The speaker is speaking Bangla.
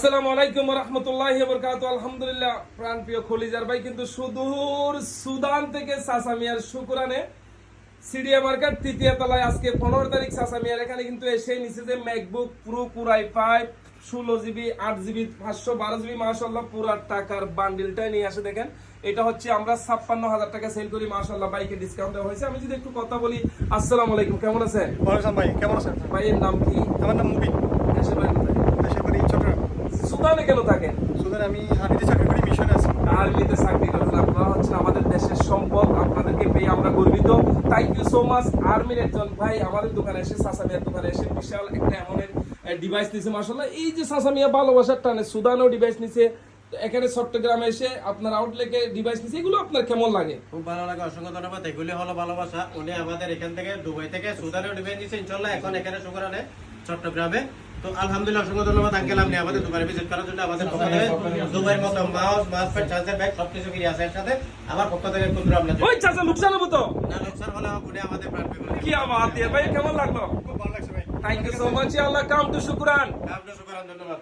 আসসালামু আলাইকুম ওয়া রাহমাতুল্লাহি ওয়া বারাকাতুহু। আলহামদুলিল্লাহ, প্রাণপ্রিয় খলিজার ভাই কিন্তু সুদূর সুদান থেকে সাসামিয়ার শুকরানে সিডিএ মার্কেট তৃতীয় তলায় আজকে 15 তারিখ সাসামিয়ার এখানে কিন্তু এসে নিচে যে MacBook pro কুরাই 5 16 GB 8 GB 512 GB মাশাআল্লাহ পুরা টাকার বান্ডিলটাই নিয়ে আসে। দেখেন এটা হচ্ছে আমরা 56,000 টাকা সেল করি মাশাআল্লাহ, বাইকে ডিসকাউন্ট দেওয়া হয়েছে। আমি যদি একটু কথা বলি, আসসালামু আলাইকুম, কেমন আছেন? ওয়ালাইকুম ভাই, কেমন আছেন? ভাইয়ের নাম কি? আমার নাম মুবিন। দেশের বাড়ি কোথায়? দেশের বাড়ি চট্টগ্রাম। সুদানে কেন থাকেন? সুদানে আমি আর্মিতে চাকরি করি, মিশনে আছি। আর্মিতে চাকরি করেন, আপনারা হচ্ছেন আমাদের দেশের সম্পদ, আপনাদেরকে পেয়ে আমরা গর্বিত। Thank you so much. আর্মির একজন ভাই আমাদের দোকানে এসে, সাসামিয়ার দোকানে এসে বিশাল একটা এমনের ডিভাইস নিছে মাশাআল্লাহ। এই যে সাসামিয়া ভালোবাসার টানে সুদানও ডিভাইস নিছে, তো এখানে চট্টগ্রামে এসে আপনার আউটলেকে ডিভাইস নিছে, এগুলো আপনার কেমন লাগে? খুব ভালো লাগে, অসংখ্য ধন্যবাদ। এগুলি হলো ভালোবাসা। উনি আমাদের এখান থেকে দুবাই থেকে সুদানেও ডিভাইস নিচ্ছে ইনশাল্লাহ, এখন এখানে শুকরানে চট্টগ্রামে। তো আলহামদুলিল্লাহ, অসংখ্য ধন্যবাদ আঙ্কেল, আপনি আমাদের দুবাই ভিজিট করার জন্য। আমাদের পক্ষ থেকে দুবাইয়ের মতো মাউস মাউসপ্যাড চার্জার ব্যাগ সবকিছু ফ্রি আছে এর সাথে। আমার পক্ষ থেকে ক্ষুদ্র আপনার ওই চাচা লোকসান হবো তো না লোকসান হলে উনি আমাদের প্রাণ পেয়ে কি আমার ভাই কেমন লাগলো? খুব ভালো লাগছে ভাই। Thank you so much. আল্লাহ কাম টু শুকরান। আপনার শুকরান, ধন্যবাদ।